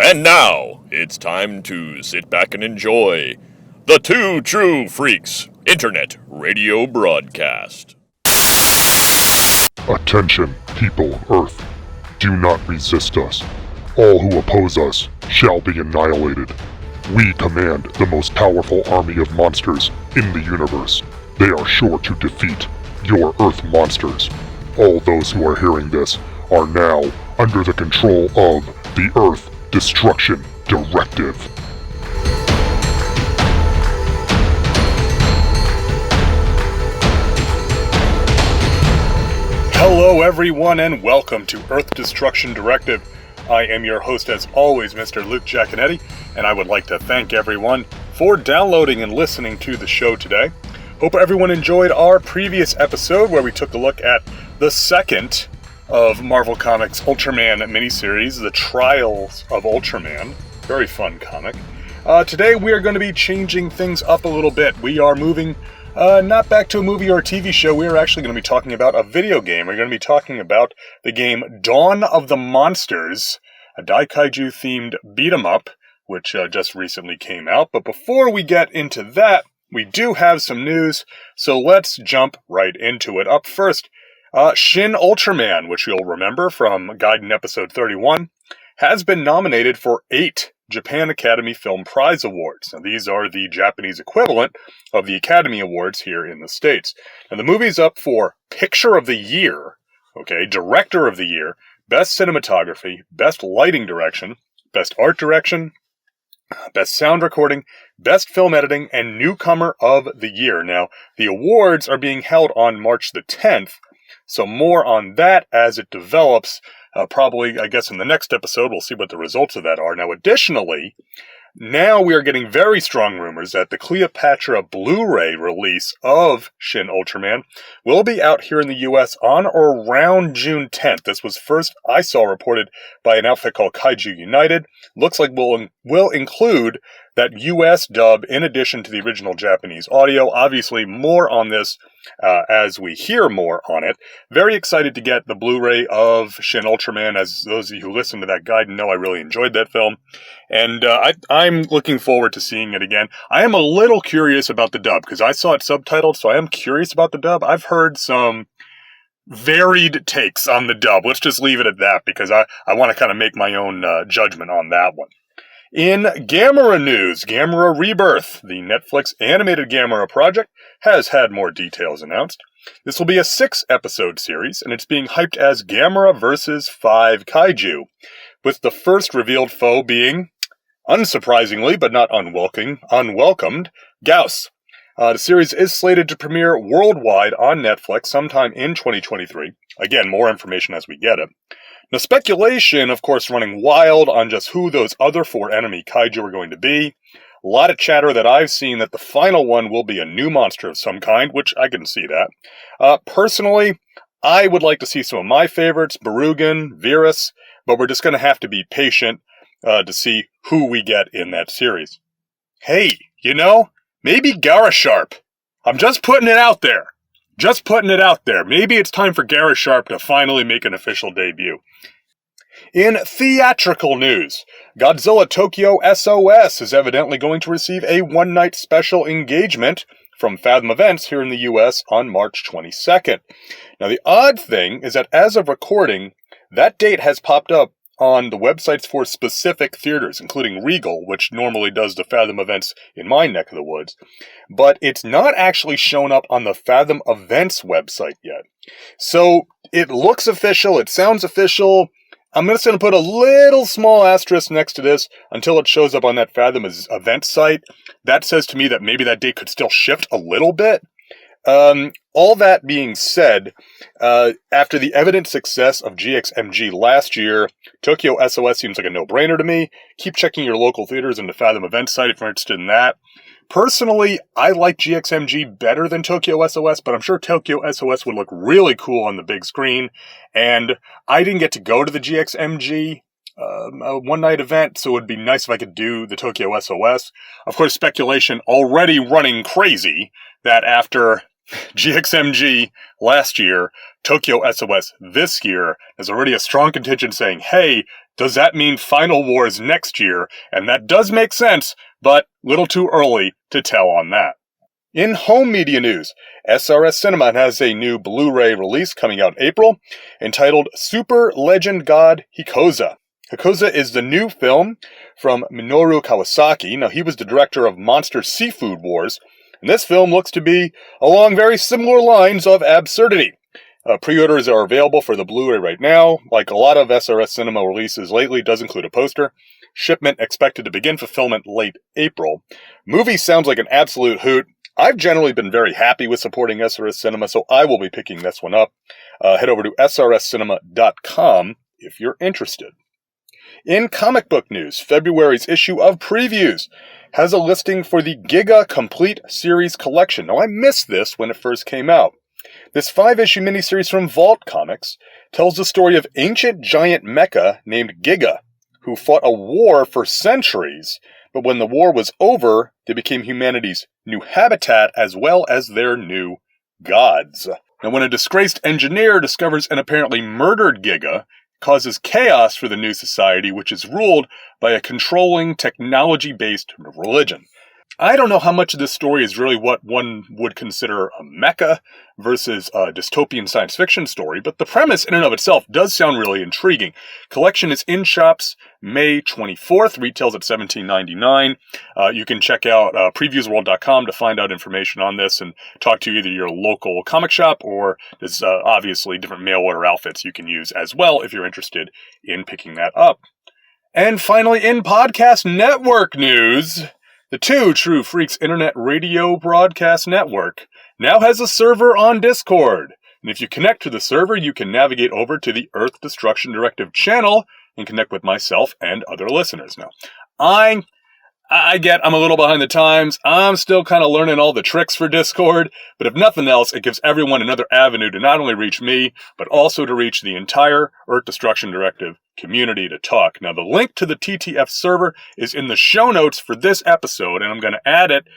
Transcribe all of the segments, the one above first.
And now, it's time to sit back and enjoy the Two True Freaks Internet Radio Broadcast. Attention, people of Earth. Do not resist us. All who oppose us shall be annihilated. We command the most powerful army of monsters in the universe. They are sure to defeat your Earth monsters. All those who are hearing this are now under the control of the Earth Destruction Directive. Hello everyone and welcome to Earth Destruction Directive. I am your host as always, Mr. Luke Giaconetti, and I would like to thank everyone for downloading and listening to the show today. Hope everyone enjoyed our previous episode where we took a look at the second of Marvel Comics' Ultraman miniseries, The Trials of Ultraman. Very fun comic. Today we are going to be changing things up a little bit. We are moving not back to a movie or a TV show. We are actually going to be talking about a video game. We're going to be talking about the game Dawn of the Monsters, a daikaiju themed beat 'em up, which just recently came out. But before we get into that, we do have some news, so let's jump right into it. Up first, Shin Ultraman, which you'll remember from Gaiden episode 31, has been nominated for 8 Japan Academy Film Prize Awards. Now, these are the Japanese equivalent of the Academy Awards here in the States. And the movie's up for Picture of the Year, Director of the Year, Best Cinematography, Best Lighting Direction, Best Art Direction, Best Sound Recording, Best Film Editing, and Newcomer of the Year. Now, the awards are being held on March the 10th, so more on that as it develops. Probably, I guess, in the next episode, we'll see what the results of that are. Now, additionally, now we are getting very strong rumors that the Cleopatra Blu-ray release of Shin Ultraman will be out here in the U.S. on or around June 10th. This was first I saw reported by an outfit called Kaiju United. Looks like will include that U.S. dub in addition to the original Japanese audio. Obviously, more on this as we hear more on it. Very excited to get the Blu-ray of Shin Ultraman. As those of you who listen to that guide know, I really enjoyed that film. And I'm looking forward to seeing it again. I am a little curious about the dub, because I saw it subtitled, so I am curious about the dub. I've heard some varied takes on the dub. Let's just leave it at that, because I want to kind of make my own judgment on that one. In Gamera news, Gamera Rebirth, the Netflix animated Gamera project, has had more details announced. This will be a 6-episode series, and it's being hyped as Gamera vs. 5 Kaiju, with the first revealed foe being, unsurprisingly but not unwelcomed, Gauss. The series is slated to premiere worldwide on Netflix sometime in 2023. Again, more information as we get it. Now, speculation, of course, running wild on just who those other 4 enemy kaiju are going to be. A lot of chatter that I've seen that the final one will be a new monster of some kind, which I can see that. Personally, I would like to see some of my favorites, Barugan, Virus, but we're just going to have to be patient to see who we get in that series. Hey, maybe Garasharp. I'm just putting it out there. Maybe it's time for Garasharp to finally make an official debut. In theatrical news, Godzilla Tokyo SOS is evidently going to receive a one-night special engagement from Fathom Events here in the US on March 22nd. Now, the odd thing is that as of recording, that date has popped up on the websites for specific theaters, including Regal, which normally does the Fathom Events in my neck of the woods. But it's not actually shown up on the Fathom Events website yet. So it looks official, it sounds official. I'm just going to put a little small asterisk next to this until it shows up on that Fathom Events site. That says to me that maybe that date could still shift a little bit. All that being said, after the evident success of GXMG last year, Tokyo SOS seems like a no-brainer to me. Keep checking your local theaters and the Fathom Events site if you're interested in that. Personally, I like GXMG better than Tokyo SOS, but I'm sure Tokyo SOS would look really cool on the big screen. And I didn't get to go to the GXMG one-night event, so it would be nice if I could do the Tokyo SOS. Of course, speculation already running crazy that after GXMG last year, Tokyo SOS this year, there's already a strong contingent saying, hey, Does that mean Final Wars next year? And that does make sense, but little too early to tell on that. In home media news, SRS Cinema has a new Blu-ray release coming out in April entitled Super Legend God Hikoza. Hikoza is the new film from Minoru Kawasaki. Now, he was the director of Monster Seafood Wars, and this film looks to be along very similar lines of absurdity. Pre-orders are available for the Blu-ray right now. Like a lot of SRS Cinema releases lately, it does include a poster. Shipment expected to begin fulfillment late April. Movie sounds like an absolute hoot. I've generally been very happy with supporting SRS Cinema, so I will be picking this one up. Head over to srscinema.com if you're interested. In comic book news, February's issue of Previews has a listing for the Giga Complete Series Collection. Now, I missed this when it first came out. This 5-issue miniseries from Vault Comics tells the story of ancient giant mecha named Giga, who fought a war for centuries, but when the war was over, they became humanity's new habitat as well as their new gods. Now, when a disgraced engineer discovers an apparently murdered Giga, causes chaos for the new society, which is ruled by a controlling, technology-based religion. I don't know how much of this story is really what one would consider a mecha versus a dystopian science fiction story, but the premise in and of itself does sound really intriguing. Collection is in shops May 24th, retails at $17.99. You can check out previewsworld.com to find out information on this and talk to either your local comic shop or there's obviously different mail order outfits you can use as well if you're interested in picking that up. And finally, in podcast network news, the Two True Freaks Internet Radio Broadcast Network now has a server on Discord. And if you connect to the server, you can navigate over to the Earth Destruction Directive channel and connect with myself and other listeners. Now, I'm a little behind the times. I'm still kind of learning all the tricks for Discord, but if nothing else, it gives everyone another avenue to not only reach me, but also to reach the entire Earth Destruction Directive community to talk. Now, the link to the TTF server is in the show notes for this episode, and I'm going to add it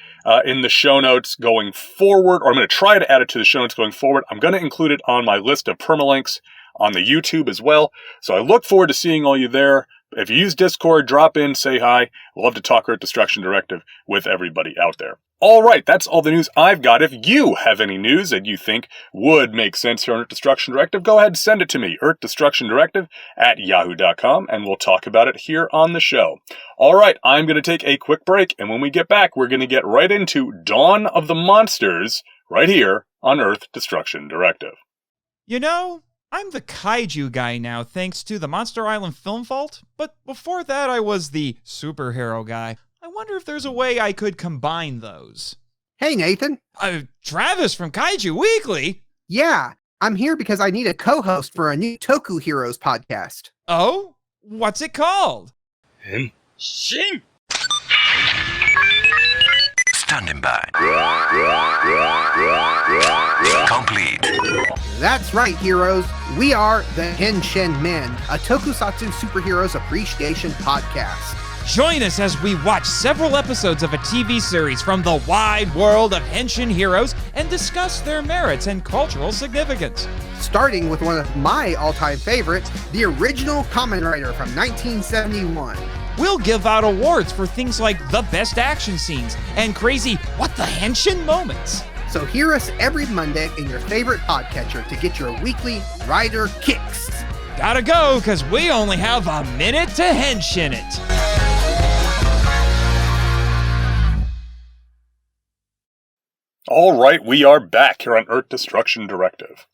in the show notes going forward, or I'm going to try to add it to the show notes going forward. I'm going to include it on my list of permalinks on the YouTube as well. So I look forward to seeing all you there. If you use Discord, drop in, say hi. Love to talk Earth Destruction Directive with everybody out there. All right, that's all the news I've got. If you have any news that you think would make sense here on Earth Destruction Directive, go ahead and send it to me, earthdestructiondirective@yahoo.com, and we'll talk about it here on the show. All right, I'm going to take a quick break, and when we get back, we're going to get right into Dawn of the Monsters right here on Earth Destruction Directive. You know, I'm the kaiju guy now thanks to the Monster Island Film Vault, but before that I was the superhero guy. I wonder if there's a way I could combine those. Hey, Nathan. Travis from Kaiju Weekly? Yeah, I'm here because I need a co-host for a new Toku Heroes podcast. Oh? What's it called? Shin! Standing by. Complete. That's right, heroes. We are the Henshin Men, a tokusatsu superheroes appreciation podcast. Join us as we watch several episodes of a TV series from the wide world of Henshin heroes and discuss their merits and cultural significance. Starting with one of my all-time favorites, the original Kamen Rider from 1971. We'll give out awards for things like the best action scenes and crazy what the Henshin moments. So hear us every Monday in your favorite podcatcher to get your weekly Rider kicks. Gotta go, because we only have a minute to Henshin it. All right, we are back here on Earth Destruction Directive.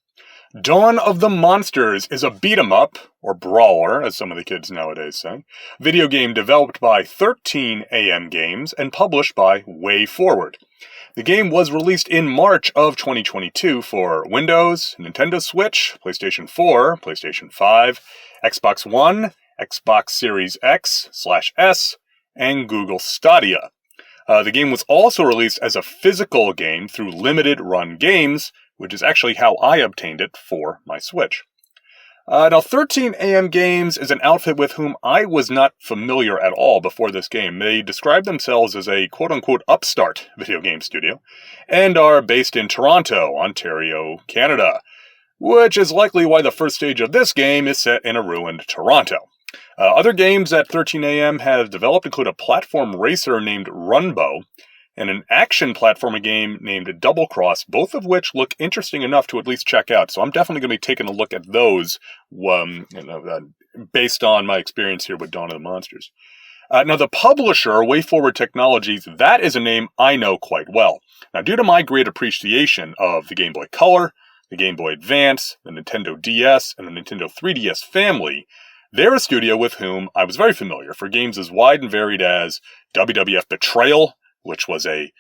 Dawn of the Monsters is a beat-em-up, or brawler, as some of the kids nowadays say, video game developed by 13 AM Games and published by Way Forward. The game was released in March of 2022 for Windows, Nintendo Switch, PlayStation 4, PlayStation 5, Xbox One, Xbox Series X/S, and Google Stadia. The game was also released as a physical game through Limited Run Games, which is actually how I obtained it for my Switch. Now, 13 AM Games is an outfit with whom I was not familiar at all before this game. They describe themselves as a quote-unquote upstart video game studio, and are based in Toronto, Ontario, Canada, which is likely why the first stage of this game is set in a ruined Toronto. Other games at 13 AM have developed include a platform racer named Runbow, and an action platforming game named Double Cross, both of which look interesting enough to at least check out. So I'm definitely going to be taking a look at those based on my experience here with Dawn of the Monsters. Now, the publisher, WayForward Technologies, that is a name I know quite well. Now, due to my great appreciation of the Game Boy Color, the Game Boy Advance, the Nintendo DS, and the Nintendo 3DS family, they're a studio with whom I was very familiar for games as wide and varied as WWF Betrayal, which was a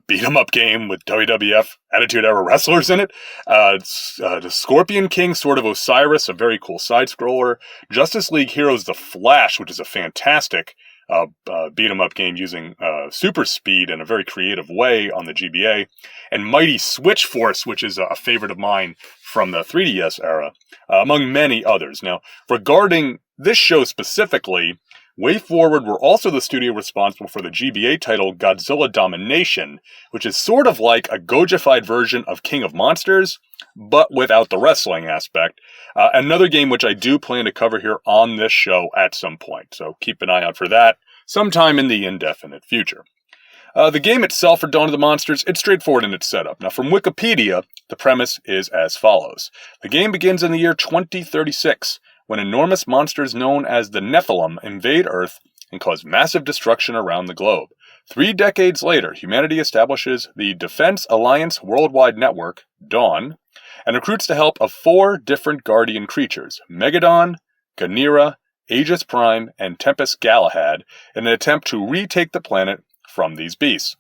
beat-em-up game with WWF Attitude Era wrestlers in it. The Scorpion King, Sword of Osiris, a very cool side-scroller. Justice League Heroes The Flash, which is a fantastic beat-em-up game using super speed in a very creative way on the GBA. And Mighty Switch Force, which is a favorite of mine from the 3DS era, among many others. Now, regarding this show specifically, WayForward were also the studio responsible for the GBA title Godzilla Domination, which is sort of like a Gojified version of King of Monsters, but without the wrestling aspect. Another game which I do plan to cover here on this show at some point, so keep an eye out for that sometime in the indefinite future. The game itself for Dawn of the Monsters, it's straightforward in its setup. Now, from Wikipedia, the premise is as follows. The game begins in the year 2036, when enormous monsters known as the Nephilim invade Earth and cause massive destruction around the globe. 3 decades later, humanity establishes the Defense Alliance Worldwide Network, DAWN, and recruits the help of 4 different guardian creatures, Megadon, Ganira, Aegis Prime, and Tempest Galahad, in an attempt to retake the planet from these beasts.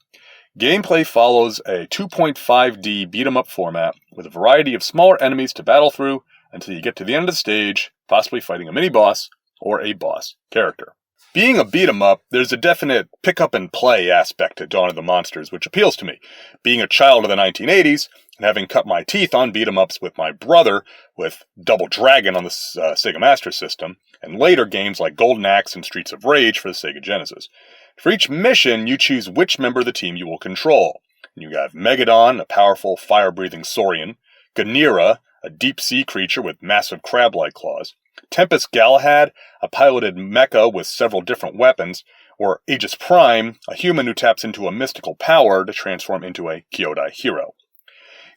Gameplay follows a 2.5D beat-em-up format with a variety of smaller enemies to battle through until you get to the end of the stage, possibly fighting a mini-boss or a boss character. Being a beat-em-up, there's a definite pick-up-and-play aspect to Dawn of the Monsters, which appeals to me. Being a child of the 1980s, and having cut my teeth on beat-em-ups with my brother, with Double Dragon on the Sega Master System, and later games like Golden Axe and Streets of Rage for the Sega Genesis. For each mission, you choose which member of the team you will control. You have Megadon, a powerful fire-breathing Saurian, Ganira, a deep-sea creature with massive crab-like claws, Tempest Galahad, a piloted mecha with several different weapons, or Aegis Prime, a human who taps into a mystical power to transform into a Kyodai hero.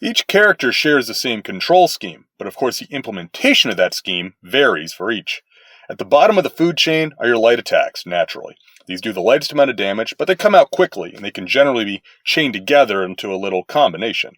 Each character shares the same control scheme, but of course the implementation of that scheme varies for each. At the bottom of the food chain are your light attacks, naturally. These do the lightest amount of damage, but they come out quickly, and they can generally be chained together into a little combination.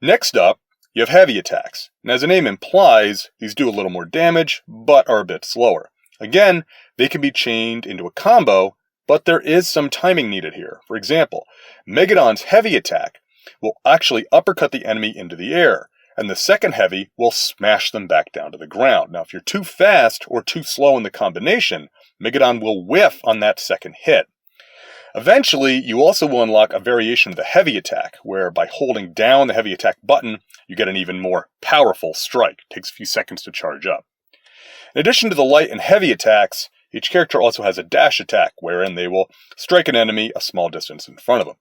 Next up, you have heavy attacks, and as the name implies, these do a little more damage, but are a bit slower. Again, they can be chained into a combo, but there is some timing needed here. For example, Megadon's heavy attack will actually uppercut the enemy into the air, and the second heavy will smash them back down to the ground. Now, if you're too fast or too slow in the combination, Megadon will whiff on that second hit. Eventually, you also will unlock a variation of the heavy attack, where by holding down the heavy attack button, you get an even more powerful strike. It takes a few seconds to charge up. In addition to the light and heavy attacks, each character also has a dash attack, wherein they will strike an enemy a small distance in front of them.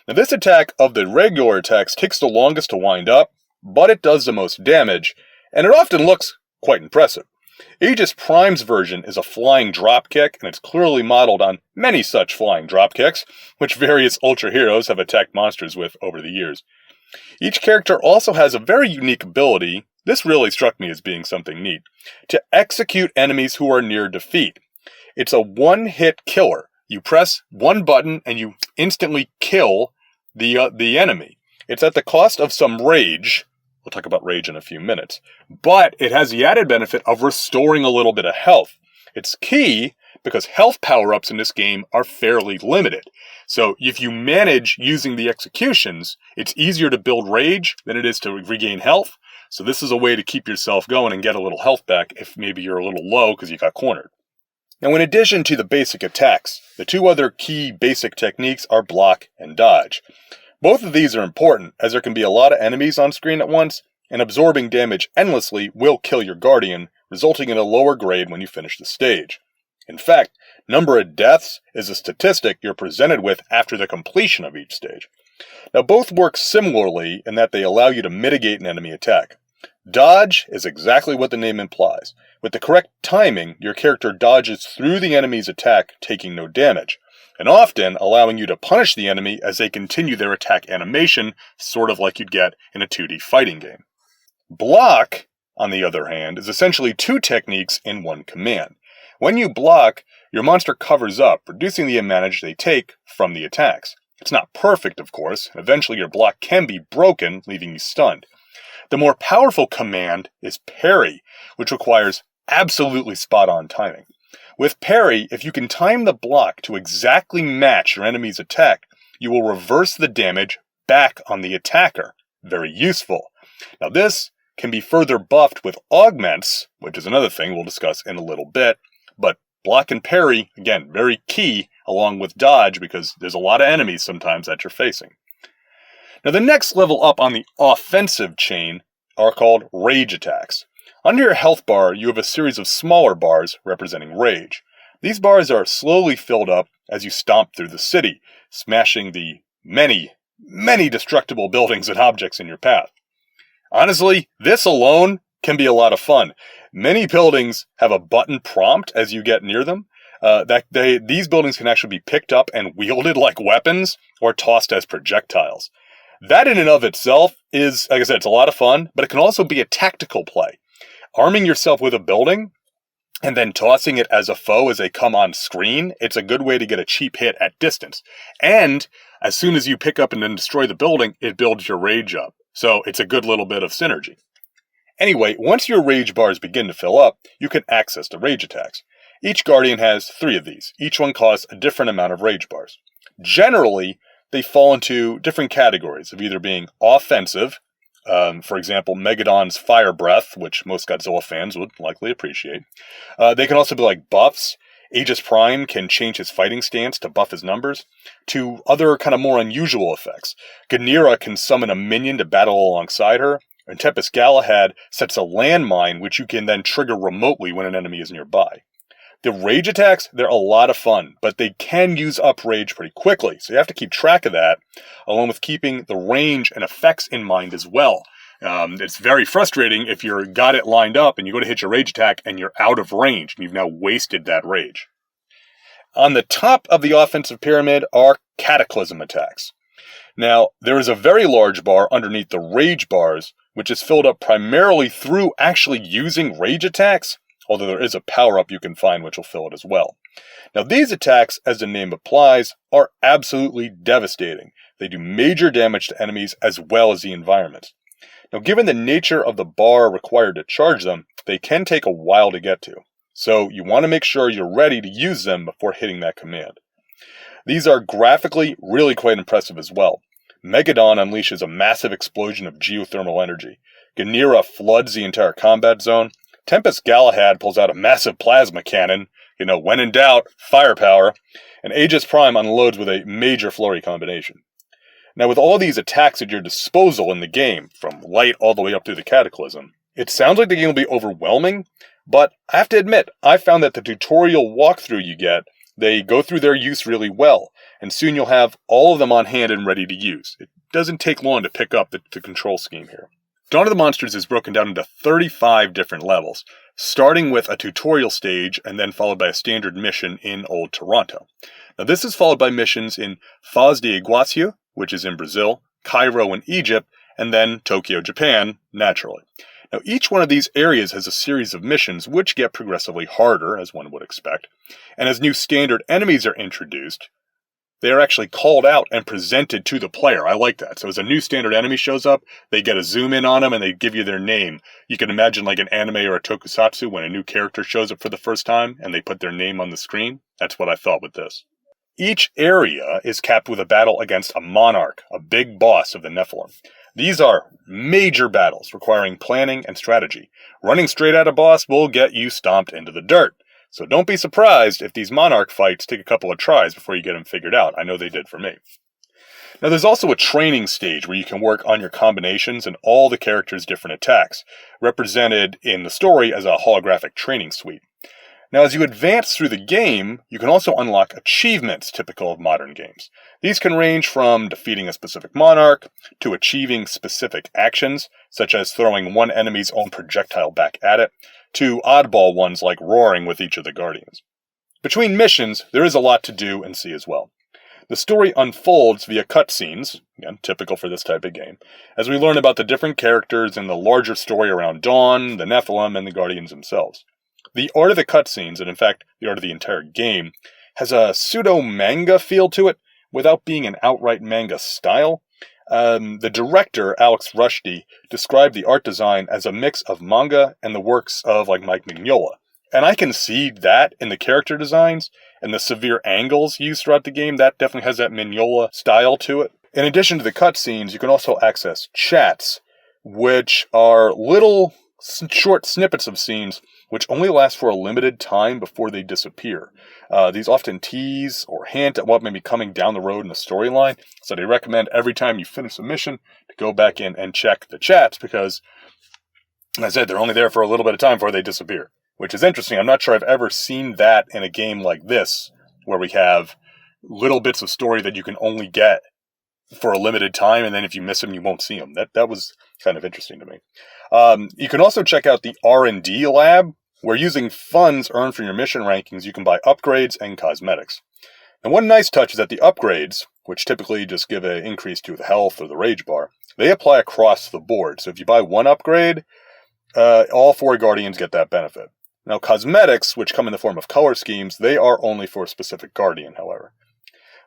Now, this attack of the regular attacks takes the longest to wind up, but it does the most damage, and it often looks quite impressive. Aegis Prime's version is a flying dropkick, and it's clearly modeled on many such flying dropkicks, which various Ultra heroes have attacked monsters with over the years. Each character also has a very unique ability, this really struck me as being something neat, to execute enemies who are near defeat. It's a one-hit killer. You press one button and you instantly kill the enemy. It's at the cost of some rage. We'll talk about rage in a few minutes. But it has the added benefit of restoring a little bit of health. It's key because health power-ups in this game are fairly limited. So if you manage using the executions, it's easier to build rage than it is to regain health. So this is a way to keep yourself going and get a little health back if maybe you're a little low because you got cornered. Now, in addition to the basic attacks, the 2 other key basic techniques are block and dodge. Both of these are important, as there can be a lot of enemies on screen at once, and absorbing damage endlessly will kill your guardian, resulting in a lower grade when you finish the stage. In fact, number of deaths is a statistic you're presented with after the completion of each stage. Now, both work similarly in that they allow you to mitigate an enemy attack. Dodge is exactly what the name implies. With the correct timing, your character dodges through the enemy's attack, taking no damage, and often allowing you to punish the enemy as they continue their attack animation, sort of like you'd get in a 2D fighting game. Block, on the other hand, is essentially two techniques in one command. When you block, your monster covers up, reducing the advantage they take from the attacks. It's not perfect, of course. Eventually your block can be broken, leaving you stunned. The more powerful command is parry, which requires absolutely spot-on timing. With parry, if you can time the block to exactly match your enemy's attack, you will reverse the damage back on the attacker. Very useful. Now this can be further buffed with augments, which is another thing we'll discuss in a little bit, but block and parry, again, very key, along with dodge, because there's a lot of enemies sometimes that you're facing. Now the next level up on the offensive chain are called rage attacks. Under your health bar, you have a series of smaller bars representing rage. These bars are slowly filled up as you stomp through the city, smashing the many, many destructible buildings and objects in your path. Honestly, this alone can be a lot of fun. Many buildings have a button prompt as you get near them. These buildings can actually be picked up and wielded like weapons or tossed as projectiles. That in and of itself is, like I said, it's a lot of fun, but it can also be a tactical play. Arming yourself with a building and then tossing it as a foe as they come on screen, it's a good way to get a cheap hit at distance. And as soon as you pick up and then destroy the building, it builds your rage up. So it's a good little bit of synergy. Anyway, once your rage bars begin to fill up, you can access the rage attacks. Each Guardian has 3 of these. Each one costs a different amount of rage bars. Generally, they fall into different categories of either being offensive, for example, Megadon's Fire Breath, which most Godzilla fans would likely appreciate. They can also be like buffs. Aegis Prime can change his fighting stance to buff his numbers, to other kind of more unusual effects. Ganira can summon a minion to battle alongside her, and Tempest Galahad sets a landmine which you can then trigger remotely when an enemy is nearby. The rage attacks, they're a lot of fun, but they can use up rage pretty quickly, so you have to keep track of that, along with keeping the range and effects in mind as well. It's very frustrating if you've got it lined up and you go to hit your rage attack and you're out of range, and you've now wasted that rage. On the top of the offensive pyramid are cataclysm attacks. Now, there is a very large bar underneath the rage bars, which is filled up primarily through actually using rage attacks, although there is a power-up you can find which will fill it as well. Now these attacks, as the name implies, are absolutely devastating. They do major damage to enemies as well as the environment. Now given the nature of the bar required to charge them, they can take a while to get to. So you want to make sure you're ready to use them before hitting that command. These are graphically really quite impressive as well. Megadon unleashes a massive explosion of geothermal energy. Ganira floods the entire combat zone. Tempest Galahad pulls out a massive plasma cannon, when in doubt, firepower, and Aegis Prime unloads with a major flurry combination. Now with all these attacks at your disposal in the game, from light all the way up through the Cataclysm, it sounds like the game will be overwhelming, but I have to admit, I found that the tutorial walkthrough you get, they go through their use really well, and soon you'll have all of them on hand and ready to use. It doesn't take long to pick up the control scheme here. Dawn of the Monsters is broken down into 35 different levels, starting with a tutorial stage and then followed by a standard mission in Old Toronto. Now this is followed by missions in Foz de Iguaçu, which is in Brazil, Cairo in Egypt, and then Tokyo, Japan, naturally. Now each one of these areas has a series of missions which get progressively harder, as one would expect, and as new standard enemies are introduced, they are actually called out and presented to the player. I like that. So as a new standard enemy shows up, they get a zoom in on them and they give you their name. You can imagine like an anime or a tokusatsu when a new character shows up for the first time and they put their name on the screen. That's what I thought with this. Each area is capped with a battle against a monarch, a big boss of the Nephilim. These are major battles requiring planning and strategy. Running straight at a boss will get you stomped into the dirt. So don't be surprised if these monarch fights take a couple of tries before you get them figured out. I know they did for me. Now there's also a training stage where you can work on your combinations and all the characters' different attacks, represented in the story as a holographic training suite. Now, as you advance through the game, you can also unlock achievements typical of modern games. These can range from defeating a specific monarch, to achieving specific actions, such as throwing one enemy's own projectile back at it, to oddball ones like roaring with each of the guardians. Between missions, there is a lot to do and see as well. The story unfolds via cutscenes, again, typical for this type of game, as we learn about the different characters and the larger story around Dawn, the Nephilim, and the Guardians themselves. The art of the cutscenes, and in fact, the art of the entire game, has a pseudo-manga feel to it, without being an outright manga style. The director, Alex Rushdie, described the art design as a mix of manga and the works of like Mike Mignola. And I can see that in the character designs and the severe angles used throughout the game. That definitely has that Mignola style to it. In addition to the cutscenes, you can also access chats, which are little short snippets of scenes which only last for a limited time before they disappear. These often tease or hint at what may be coming down the road in the storyline, so they recommend every time you finish a mission to go back in and check the chats because, as I said, they're only there for a little bit of time before they disappear, which is interesting. I'm not sure I've ever seen that in a game like this, where we have little bits of story that you can only get for a limited time, and then if you miss them, you won't see them. That was kind of interesting to me. You can also check out the R&D lab, where using funds earned from your mission rankings, you can buy upgrades and cosmetics. And one nice touch is that the upgrades, which typically just give an increase to the health or the rage bar, they apply across the board. So if you buy one upgrade, all 4 Guardians get that benefit. Now, cosmetics, which come in the form of color schemes, they are only for a specific Guardian, however.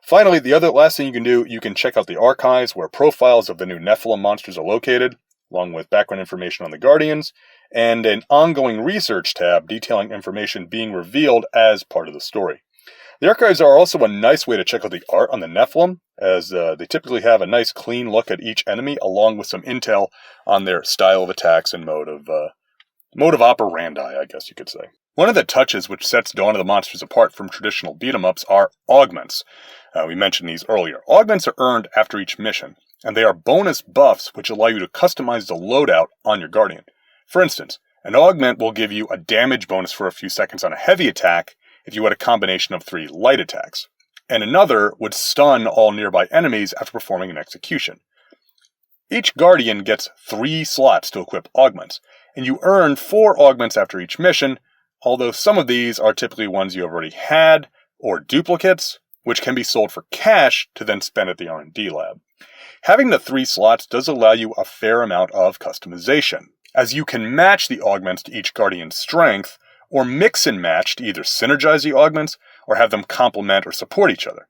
Finally, the last thing you can do, you can check out the archives where profiles of the new Nephilim monsters are located, along with background information on the Guardians, and an ongoing research tab detailing information being revealed as part of the story. The archives are also a nice way to check out the art on the Nephilim, as they typically have a nice clean look at each enemy, along with some intel on their style of attacks and mode of operandi, I guess you could say. One of the touches which sets Dawn of the Monsters apart from traditional beat-em-ups are augments. We mentioned these earlier. Augments are earned after each mission, and they are bonus buffs which allow you to customize the loadout on your Guardian. For instance, an augment will give you a damage bonus for a few seconds on a heavy attack if you had a combination of 3 light attacks, and another would stun all nearby enemies after performing an execution. Each Guardian gets 3 slots to equip augments, and you earn 4 augments after each mission, although some of these are typically ones you have already had, or duplicates, which can be sold for cash to then spend at the R&D lab. Having the 3 slots does allow you a fair amount of customization, as you can match the augments to each Guardian's strength, or mix and match to either synergize the augments or have them complement or support each other.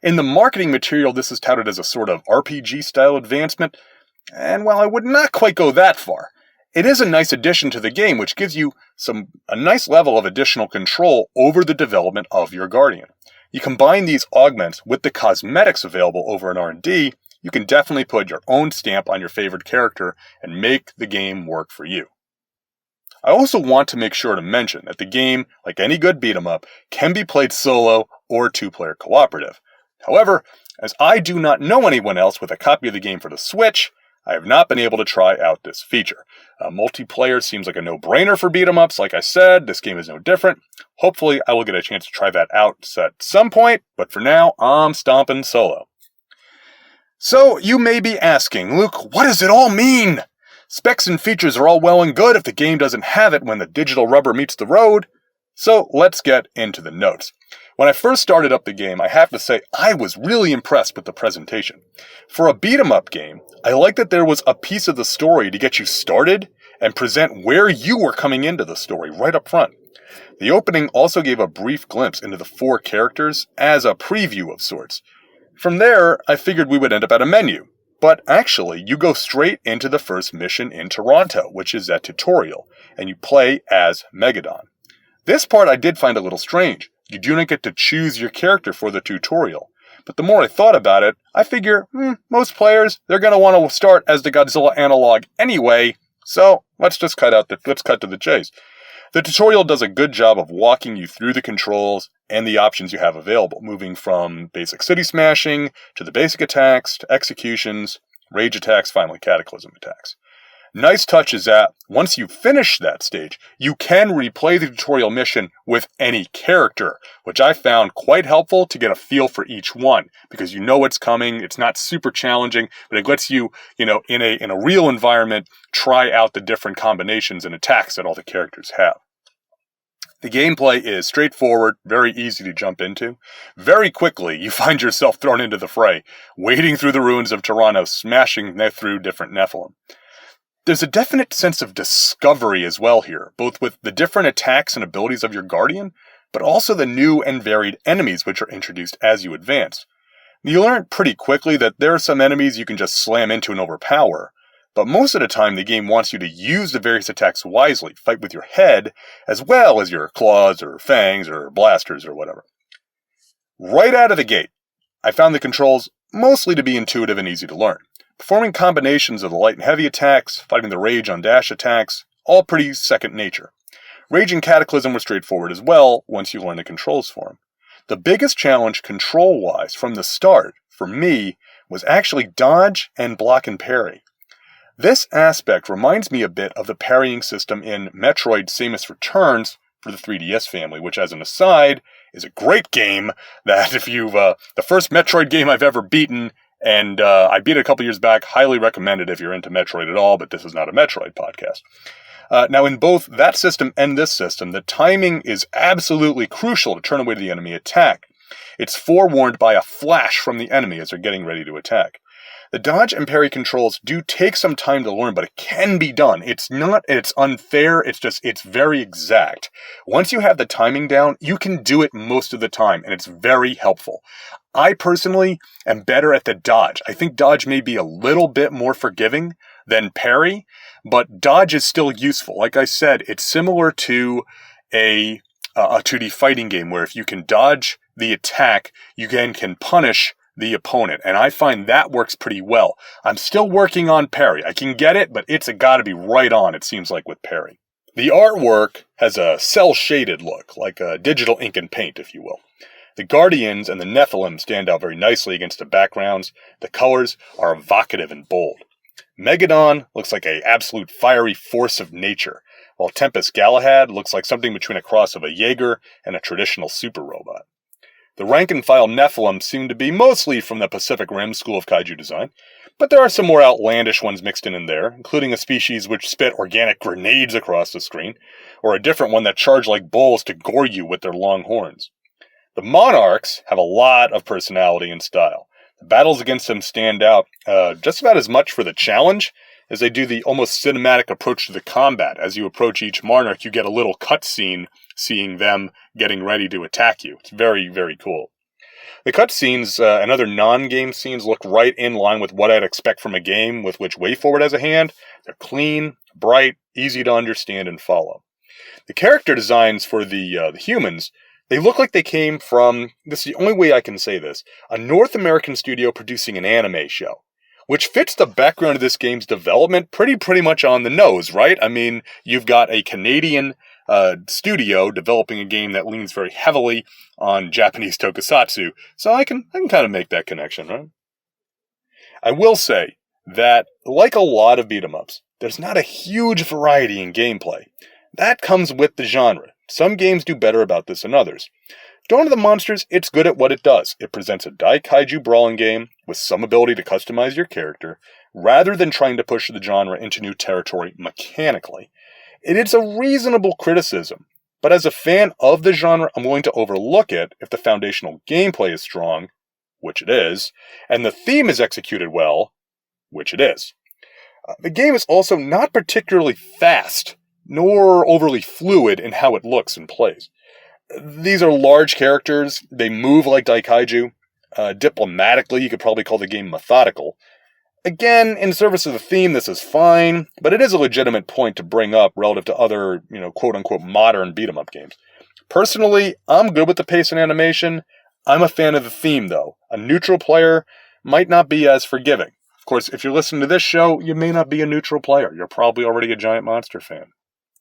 In the marketing material, this is touted as a sort of RPG-style advancement, and while I would not quite go that far, it is a nice addition to the game which gives you a nice level of additional control over the development of your Guardian. You combine these augments with the cosmetics available over in R&D, you can definitely put your own stamp on your favorite character and make the game work for you. I also want to make sure to mention that the game, like any good beat-em-up, can be played solo or 2-player cooperative. However, as I do not know anyone else with a copy of the game for the Switch, I have not been able to try out this feature. Multiplayer seems like a no-brainer for beat-em-ups. Like I said, this game is no different. Hopefully, I will get a chance to try that out at some point, but for now, I'm stomping solo. So, you may be asking, Luke, what does it all mean? Specs and features are all well and good if the game doesn't have it when the digital rubber meets the road. So, let's get into the notes. When I first started up the game, I have to say I was really impressed with the presentation. For a beat-em-up game, I like that there was a piece of the story to get you started and present where you were coming into the story right up front. The opening also gave a brief glimpse into the 4 characters as a preview of sorts. From there, I figured we would end up at a menu. But actually, you go straight into the first mission in Toronto, which is that tutorial, and you play as Megadon. This part I did find a little strange. You do not get to choose your character for the tutorial. But the more I thought about it, I figure, most players, they're going to want to start as the Godzilla analog anyway, so let's cut to the chase. The tutorial does a good job of walking you through the controls and the options you have available, moving from basic city smashing to the basic attacks to executions, rage attacks, finally cataclysm attacks. Nice touch is that once you finish that stage, you can replay the tutorial mission with any character, which I found quite helpful to get a feel for each one, because you know what's coming. It's not super challenging, but it lets you, in a real environment, try out the different combinations and attacks that all the characters have. The gameplay is straightforward, very easy to jump into. Very quickly, you find yourself thrown into the fray, wading through the ruins of Toronto, smashing through different Nephilim. There's a definite sense of discovery as well here, both with the different attacks and abilities of your Guardian, but also the new and varied enemies which are introduced as you advance. You learn pretty quickly that there are some enemies you can just slam into and overpower, but most of the time the game wants you to use the various attacks wisely, fight with your head, as well as your claws or fangs or blasters or whatever. Right out of the gate, I found the controls mostly to be intuitive and easy to learn. Performing combinations of the light and heavy attacks, fighting the rage on dash attacks, all pretty second nature. Rage and Cataclysm were straightforward as well once you learn the controls for them. The biggest challenge control-wise from the start, for me, was actually dodge and block and parry. This aspect reminds me a bit of the parrying system in Metroid Samus Returns for the 3DS family, which, as an aside, is a great game that if you've, the first Metroid game I've ever beaten, and I beat it a couple years back, highly recommended if you're into Metroid at all, but this is not a Metroid podcast. Now, in both that system and this system, the timing is absolutely crucial to turn away the enemy attack. It's forewarned by a flash from the enemy as they're getting ready to attack. The dodge and parry controls do take some time to learn, but it can be done. It's unfair, it's very exact. Once you have the timing down, you can do it most of the time, and it's very helpful. I personally am better at the dodge. I think dodge may be a little bit more forgiving than parry, but dodge is still useful. Like I said, it's similar to a 2D fighting game where if you can dodge the attack, you can punish the opponent, and I find that works pretty well. I'm still working on parry. I can get it, but it's got to be right on, it seems like, with parry. The artwork has a cel-shaded look, like a digital ink and paint, if you will. The Guardians and the Nephilim stand out very nicely against the backgrounds. The colors are evocative and bold. Megadon looks like an absolute fiery force of nature, while Tempest Galahad looks like something between a cross of a Jaeger and a traditional super robot. The rank-and-file Nephilim seem to be mostly from the Pacific Rim school of kaiju design, but there are some more outlandish ones mixed in there, including a species which spit organic grenades across the screen, or a different one that charge like bulls to gore you with their long horns. The Monarchs have a lot of personality and style. The battles against them stand out just about as much for the challenge as they do the almost cinematic approach to the combat. As you approach each Monarch, you get a little cutscene seeing them getting ready to attack you. It's very, very cool. The cutscenes and other non-game scenes look right in line with what I'd expect from a game with which WayForward has a hand. They're clean, bright, easy to understand and follow. The character designs for the humans, they look like they came from, this is the only way I can say this, a North American studio producing an anime show, which fits the background of this game's development pretty much on the nose, right? I mean, you've got a Canadian studio developing a game that leans very heavily on Japanese tokusatsu, so I can kind of make that connection, right? I will say that, like a lot of beat-em-ups, there's not a huge variety in gameplay. That comes with the genre. Some games do better about this than others. Dawn of the Monsters, it's good at what it does. It presents a daikaiju brawling game with some ability to customize your character, rather than trying to push the genre into new territory mechanically. It is a reasonable criticism, but as a fan of the genre, I'm willing to overlook it if the foundational gameplay is strong, which it is, and the theme is executed well, which it is. The game is also not particularly fast, nor overly fluid in how it looks and plays. These are large characters, they move like daikaiju. Diplomatically, you could probably call the game methodical. Again, in service of the theme, this is fine, but it is a legitimate point to bring up relative to other, quote-unquote modern beat-em-up games. Personally, I'm good with the pace and animation. I'm a fan of the theme, though. A neutral player might not be as forgiving. Of course, if you're listening to this show, you may not be a neutral player. You're probably already a giant monster fan.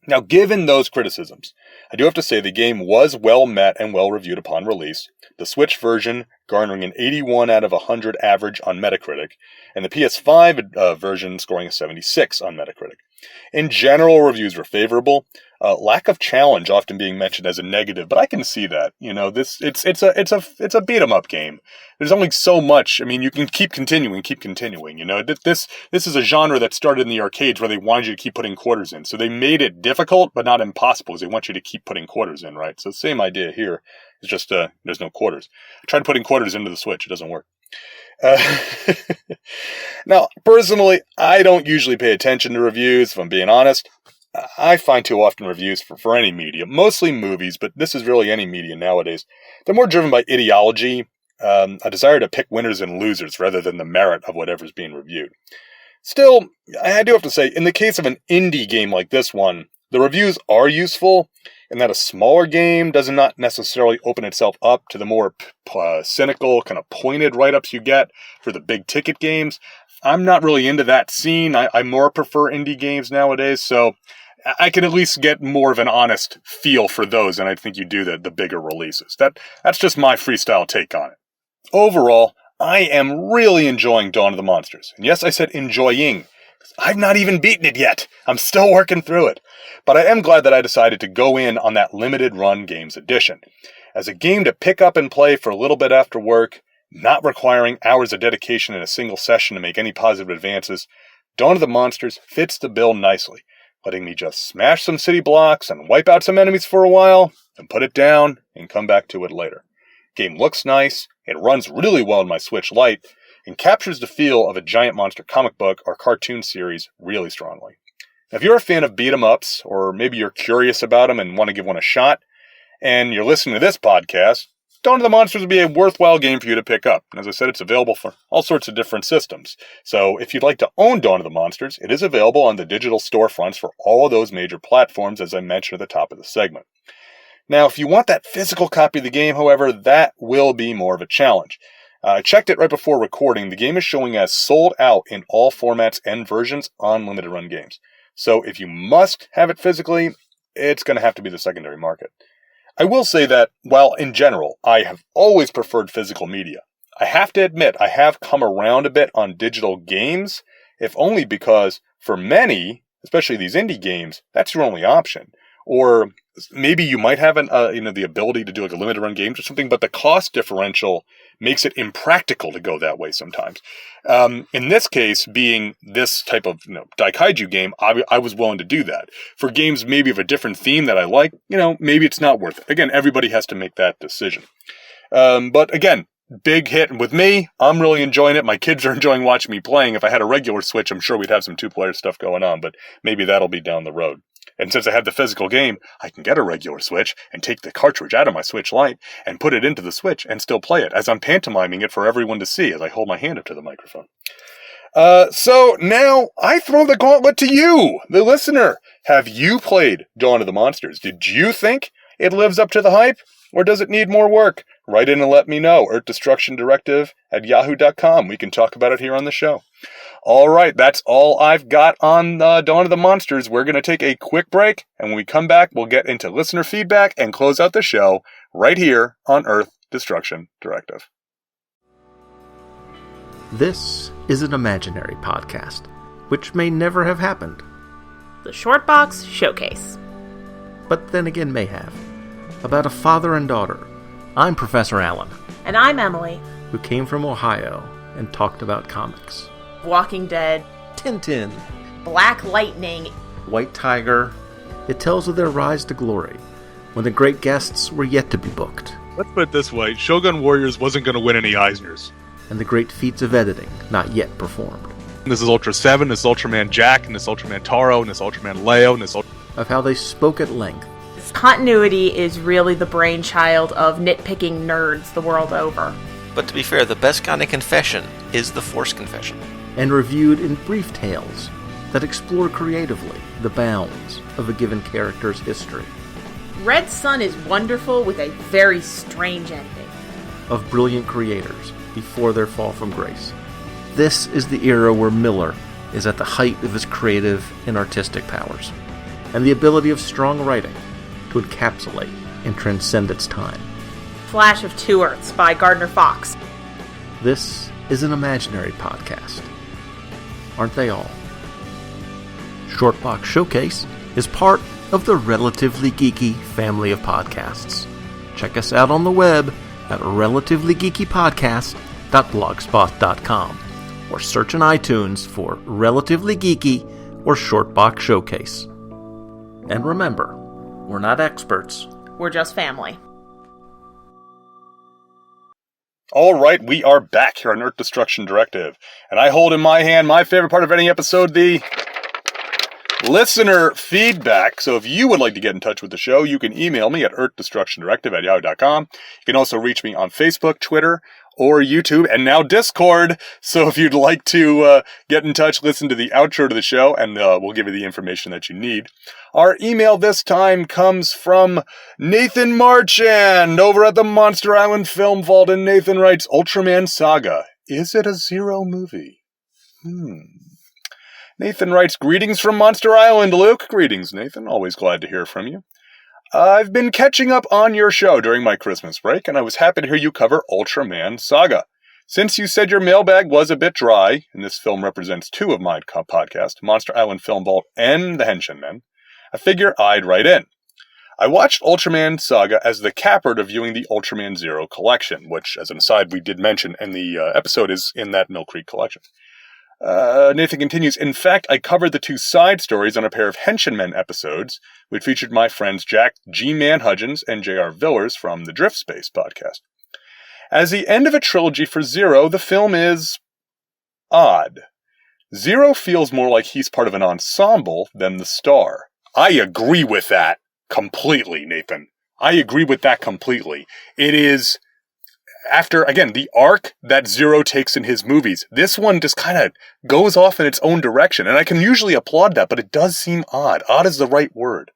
Now, given those criticisms, I do have to say the game was well met and well reviewed upon release, the Switch version garnering an 81 out of 100 average on Metacritic, and the PS5 version scoring a 76 on Metacritic. In general, reviews were favorable. Lack of challenge often being mentioned as a negative, but I can see that. You know, it's a beat 'em up game. There's only so much. I mean, you can keep continuing. You know, this is a genre that started in the arcades where they wanted you to keep putting quarters in. So they made it difficult, but not impossible, because they want you to keep putting quarters in, right? So same idea here. It's just there's no quarters. I tried putting quarters into the Switch. It doesn't work. Now, personally, I don't usually pay attention to reviews, if I'm being honest. I find too often reviews for any media, mostly movies, but this is really any media nowadays. They're more driven by ideology, a desire to pick winners and losers rather than the merit of whatever's being reviewed. Still, I do have to say, in the case of an indie game like this one, the reviews are useful, in that a smaller game does not necessarily open itself up to the more cynical, kind of pointed write-ups you get for the big ticket games. I'm not really into that scene. I more prefer indie games nowadays, so I can at least get more of an honest feel for those than I think you do the bigger releases. That's just my freestyle take on it. Overall, I am really enjoying Dawn of the Monsters. And yes, I said enjoying. I've not even beaten it yet. I'm still working through it. But I am glad that I decided to go in on that limited run games edition. As a game to pick up and play for a little bit after work, not requiring hours of dedication in a single session to make any positive advances, Dawn of the Monsters fits the bill nicely, letting me just smash some city blocks and wipe out some enemies for a while, and put it down and come back to it later. Game looks nice, it runs really well in my Switch Lite, and captures the feel of a giant monster comic book or cartoon series really strongly. Now, if you're a fan of beat-em-ups, or maybe you're curious about them and want to give one a shot, and you're listening to this podcast, Dawn of the Monsters would be a worthwhile game for you to pick up. And as I said, it's available for all sorts of different systems. So if you'd like to own Dawn of the Monsters, it is available on the digital storefronts for all of those major platforms, as I mentioned at the top of the segment. Now, if you want that physical copy of the game, however, that will be more of a challenge. I checked it right before recording. The game is showing as sold out in all formats and versions on limited run games. So if you must have it physically, it's going to have to be the secondary market. I will say that, while in general, I have always preferred physical media, I have to admit I have come around a bit on digital games, if only because for many, especially these indie games, that's your only option. Or maybe you might have the ability to do like a limited run games or something, but the cost differential makes it impractical to go that way sometimes. In this case, being this type of daikaiju game, I was willing to do that. For games maybe of a different theme that I like, maybe it's not worth it. Again, everybody has to make that decision. But again, big hit with me. I'm really enjoying it. My kids are enjoying watching me playing. If I had a regular Switch, I'm sure we'd have some two-player stuff going on, but maybe that'll be down the road. And since I have the physical game, I can get a regular Switch and take the cartridge out of my Switch Lite and put it into the Switch and still play it, as I'm pantomiming it for everyone to see as I hold my hand up to the microphone. So now I throw the gauntlet to you, the listener. Have you played Dawn of the Monsters? Did you think it lives up to the hype, or does it need more work? Write in and let me know. Earth Destruction Directive at yahoo.com. We can talk about it here on the show. All right, that's all I've got on Dawn of the Monsters. We're going to take a quick break, and when we come back, we'll get into listener feedback and close out the show right here on Earth Destruction Directive. This is an imaginary podcast, which may never have happened. The Shortbox Showcase. But then again may have. About a father and daughter. I'm Professor Allen. And I'm Emily. Who came from Ohio and talked about comics. Walking Dead, Tintin, Black Lightning, White Tiger. It tells of their rise to glory, when the great guests were yet to be booked. Let's put it this way, Shogun Warriors wasn't going to win any Eisners. And the great feats of editing not yet performed. This is Ultra 7, this is Ultraman Jack, and this Ultraman Taro, and this Ultraman Leo, and this of how they spoke at length. Continuity is really the brainchild of nitpicking nerds the world over. But to be fair, the best kind of confession is the Force confession. And reviewed in brief tales that explore creatively the bounds of a given character's history. Red Sun is wonderful with a very strange ending. Of brilliant creators before their fall from grace. This is the era where Miller is at the height of his creative and artistic powers. and the ability of strong writing to encapsulate and transcend its time. Flash of Two Earths by Gardner Fox. This is an imaginary podcast. Aren't they all? Shortbox Showcase is part of the Relatively Geeky family of podcasts. Check us out on the web at relativelygeekypodcast.blogspot.com or search in iTunes for Relatively Geeky or Shortbox Showcase. And remember, we're not experts. We're just family. All right, we are back here on Earth Destruction Directive, and I hold in my hand my favorite part of any episode, the listener feedback. So if you would like to get in touch with the show, you can email me at earthdestructiondirective@yahoo.com. You can also reach me on Facebook, Twitter, or YouTube, and now Discord. So if you'd like to get in touch, listen to the outro to the show, and we'll give you the information that you need. Our email this time comes from Nathan Marchand over at the Monster Island Film Vault, and Nathan writes, Ultraman Saga. Is it a Zero movie? Nathan writes, greetings from Monster Island, Luke. Greetings, Nathan. Always glad to hear from you. I've been catching up on your show during my Christmas break, and I was happy to hear you cover Ultraman Saga. Since you said your mailbag was a bit dry, and this film represents two of my podcasts, Monster Island Film Vault and The Henshin Men, I figure I'd write in. I watched Ultraman Saga as the capper to viewing the Ultraman Zero collection, which, as an aside, we did mention in the episode is in that Mill Creek collection. Nathan continues, in fact, I covered the two side stories on a pair of Henshin Men episodes, which featured my friends Jack G-Man Hudgens and J.R. Villers from the Drift Space podcast. As the end of a trilogy for Zero, the film is odd. Zero feels more like he's part of an ensemble than the star. I agree with that completely, Nathan. I agree with that completely. It is... After, again, the arc that Zero takes in his movies, this one just kind of goes off in its own direction. And I can usually applaud that, but it does seem odd. Odd is the right word.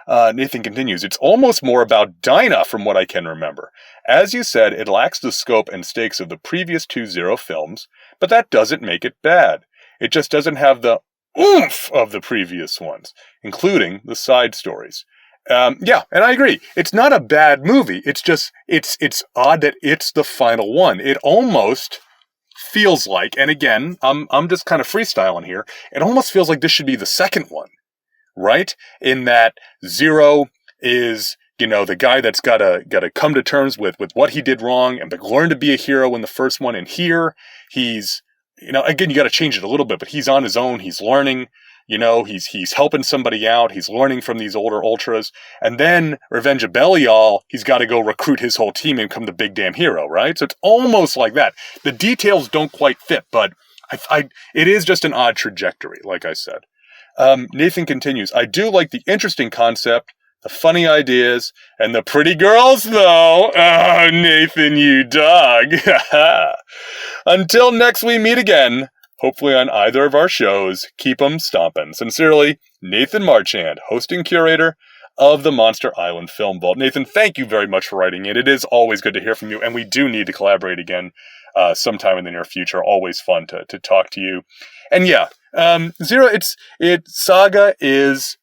Nathan continues, it's almost more about Dinah from what I can remember. As you said, it lacks the scope and stakes of the previous two Zero films, but that doesn't make it bad. It just doesn't have the oomph of the previous ones, including the side stories. Yeah, and I agree. It's not a bad movie. It's just, it's odd that it's the final one. It almost feels like, and again, I'm just kind of freestyling here. It almost feels like this should be the second one, right? In that Zero is, you know, the guy that's gotta come to terms with what he did wrong and learn to be a hero in the first one. And here he's, you know, again, you gotta change it a little bit, but he's on his own. He's learning. You know, he's helping somebody out. He's learning from these older Ultras. And then Revenge of Belial, he's got to go recruit his whole team and become the big damn hero, right? So it's almost like that. The details don't quite fit, but it is just an odd trajectory, like I said. Nathan continues, I do like the interesting concept, the funny ideas, and the pretty girls, though. Oh, Nathan, you dog. Until next we meet again, hopefully on either of our shows, keep 'em stompin'. Sincerely, Nathan Marchand, host and curator of the Monster Island Film Vault. Nathan, thank you very much for writing it. It is always good to hear from you, and we do need to collaborate again sometime in the near future. Always fun to talk to you. And yeah, Zero, Saga is,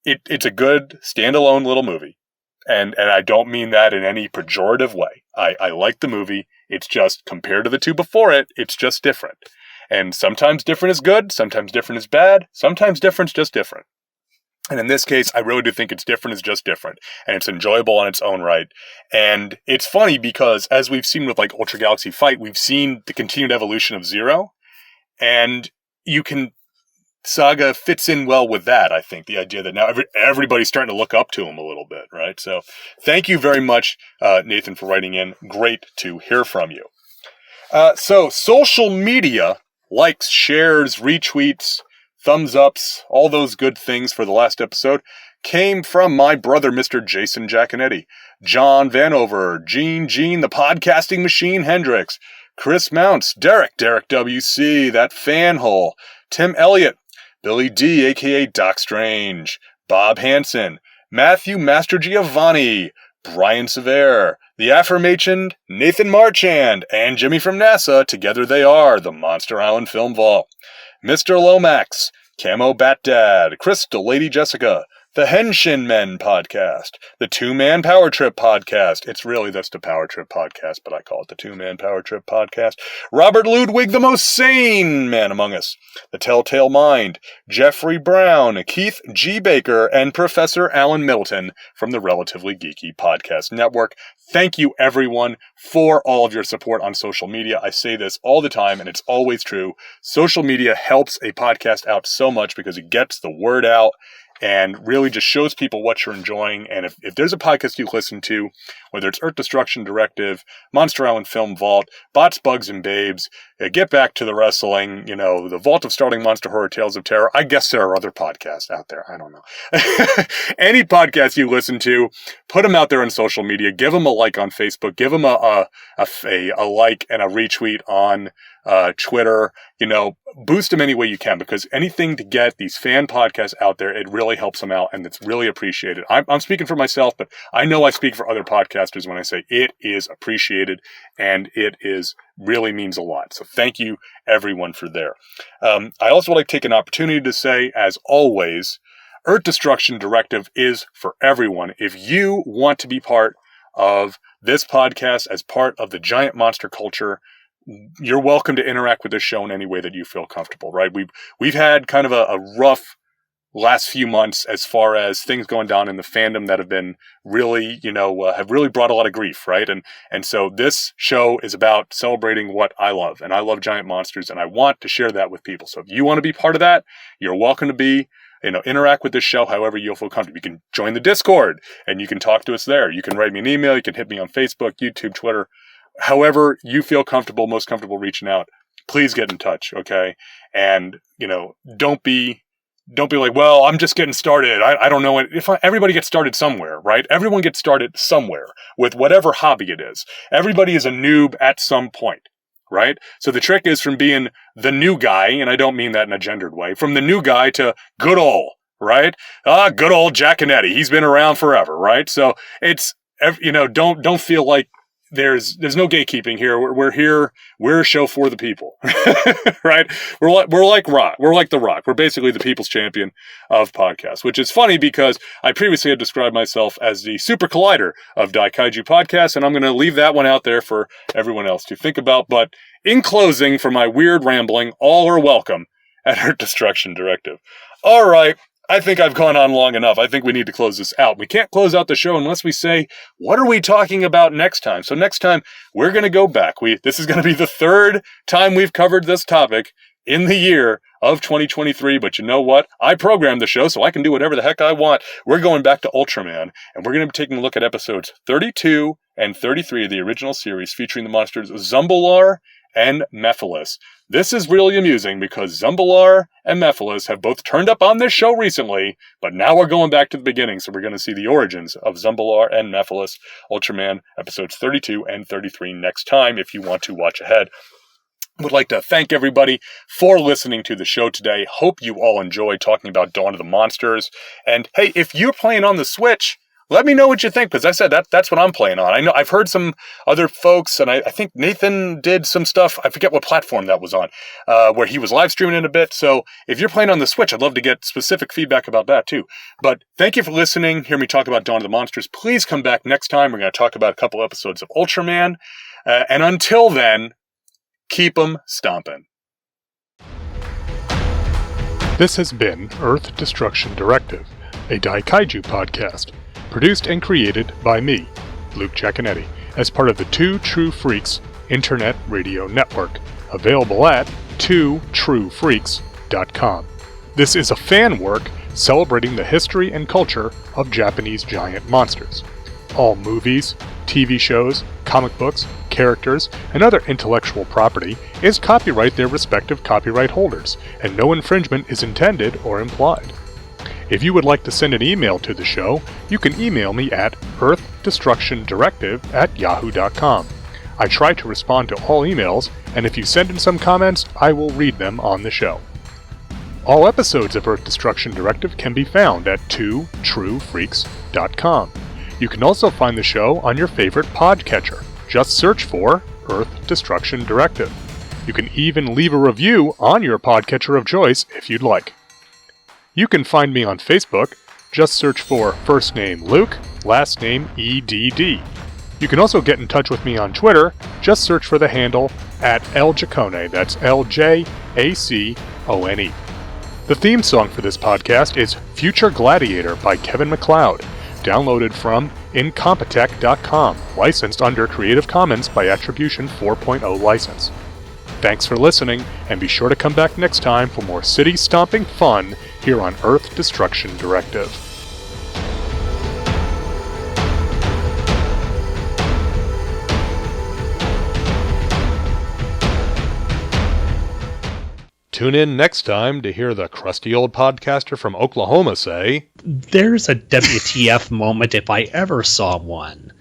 it's a good standalone little movie. And I don't mean that in any pejorative way. I like the movie. It's just, compared to the two before it, it's just different. And sometimes different is good, sometimes different is bad, sometimes different's just different. And in this case, I really do think it's different is just different. And it's enjoyable on its own right. And it's funny because, as we've seen with like Ultra Galaxy Fight, we've seen the continued evolution of Zero. And Saga fits in well with that, I think. The idea that now everybody's starting to look up to him a little bit, right? So thank you very much, Nathan, for writing in. Great to hear from you. So social media, likes, shares, retweets, thumbs ups, all those good things for the last episode came from my brother, Mr. Jason Giaconetti, John Vanover, Gene, the podcasting machine Hendricks, Chris Mounts, Derek WC, that fanhole, Tim Elliott, Billy D, aka Doc Strange, Bob Hansen, Matthew Master Giovanni, Brian Sever, the aforementioned Nathan Marchand, and Jimmy from NASA. Together they are the Monster Island Film Vault. Mr. Lomax, Camo Bat Dad, Crystal Lady Jessica, the Henshin Men podcast, the Two-Man Power Trip podcast. It's really just a Power Trip podcast, but I call it the Two-Man Power Trip podcast. Robert Ludwig, the most sane man among us, the Telltale Mind, Jeffrey Brown, Keith G. Baker, and Professor Alan Middleton from the Relatively Geeky Podcast Network. Thank you, everyone, for all of your support on social media. I say this all the time, and it's always true. Social media helps a podcast out so much because it gets the word out and really just shows people what you're enjoying. And if there's a podcast you listen to, whether it's Earth Destruction Directive, Monster Island Film Vault, Bots, Bugs, and Babes, Get Back to the Wrestling, the Vault of Starting Monster Horror Tales of Terror. I guess there are other podcasts out there. I don't know. Any podcast you listen to, put them out there on social media. Give them a like on Facebook. Give them a like and a retweet on Twitter. Boost them any way you can, because anything to get these fan podcasts out there, it really helps them out, and it's really appreciated. I'm speaking for myself, but I know I speak for other podcasters when I say it is appreciated, and it really means a lot. So thank you, everyone, for there. I also would like to take an opportunity to say, as always, Earth Destruction Directive is for everyone. If you want to be part of this podcast as part of the giant monster culture, you're welcome to interact with this show in any way that you feel comfortable, right? We've had kind of a rough last few months as far as things going down in the fandom that have been really, have really brought a lot of grief, right? And so this show is about celebrating what I love, and I love giant monsters, and I want to share that with people. So if you want to be part of that, you're welcome to be. Interact with this show however you'll feel comfortable. You can join the Discord, and you can talk to us there. You can write me an email. You can hit me on Facebook, YouTube, Twitter. However you feel comfortable, most comfortable reaching out, please get in touch, okay? And, don't be like, well, I'm just getting started. I don't know. Everybody gets started somewhere, right? Everyone gets started somewhere with whatever hobby it is. Everybody is a noob at some point, right? So the trick is from being the new guy, and I don't mean that in a gendered way, from the new guy to good old, right? Good old Jack and Eddie. He's been around forever, right? So it's, don't feel like there's no gatekeeping here. We're here. We're a show for the people, right? We're like Rock. We're like The Rock. We're basically the people's champion of podcasts, which is funny because I previously had described myself as the super collider of daikaiju podcasts, and I'm going to leave that one out there for everyone else to think about. But in closing, for my weird rambling, all are welcome at Earth Destruction Directive. All right. I think I've gone on long enough. I think we need to close this out. We can't close out the show unless we say, what are we talking about next time? So next time, we're going to go back. This is going to be the third time we've covered this topic in the year of 2023. But you know what? I programmed the show, so I can do whatever the heck I want. We're going back to Ultraman, and we're going to be taking a look at episodes 32 and 33 of the original series featuring the monsters Zumbalar and Mephiles. This is really amusing because Zumbalar and Mephiles have both turned up on this show recently, but now we're going back to the beginning, so we're going to see the origins of Zumbalar and Mephiles, Ultraman, episodes 32 and 33 next time if you want to watch ahead. Would like to thank everybody for listening to the show today. Hope you all enjoyed talking about Dawn of the Monsters. And hey, if you're playing on the Switch, let me know what you think, because I said that's what I'm playing on. I know I've heard some other folks, and I think Nathan did some stuff. I forget what platform that was on, where he was live streaming it a bit. So if you're playing on the Switch, I'd love to get specific feedback about that too. But thank you for listening. Hear me talk about Dawn of the Monsters. Please come back next time. We're going to talk about a couple episodes of Ultraman. And until then, keep 'em stomping. This has been Earth Destruction Directive, a daikaiju podcast. Produced and created by me, Luke Giaconetti, as part of the Two True Freaks Internet Radio Network, available at twotruefreaks.com. This is a fan work celebrating the history and culture of Japanese giant monsters. All movies, TV shows, comic books, characters, and other intellectual property is copyright their respective copyright holders, and no infringement is intended or implied. If you would like to send an email to the show, you can email me at earthdestructiondirective@yahoo.com. I try to respond to all emails, and if you send in some comments, I will read them on the show. All episodes of Earth Destruction Directive can be found at twotruefreaks.com. You can also find the show on your favorite podcatcher. Just search for Earth Destruction Directive. You can even leave a review on your podcatcher of choice if you'd like. You can find me on Facebook. Just search for first name Luke, last name EDD. You can also get in touch with me on Twitter. Just search for the handle @LJacone. That's LJACONE. The theme song for this podcast is Future Gladiator by Kevin MacLeod, downloaded from incompetech.com, licensed under Creative Commons by Attribution 4.0 license. Thanks for listening, and be sure to come back next time for more city-stomping fun here on Earth Destruction Directive. Tune in next time to hear the crusty old podcaster from Oklahoma say, There's a WTF moment if I ever saw one.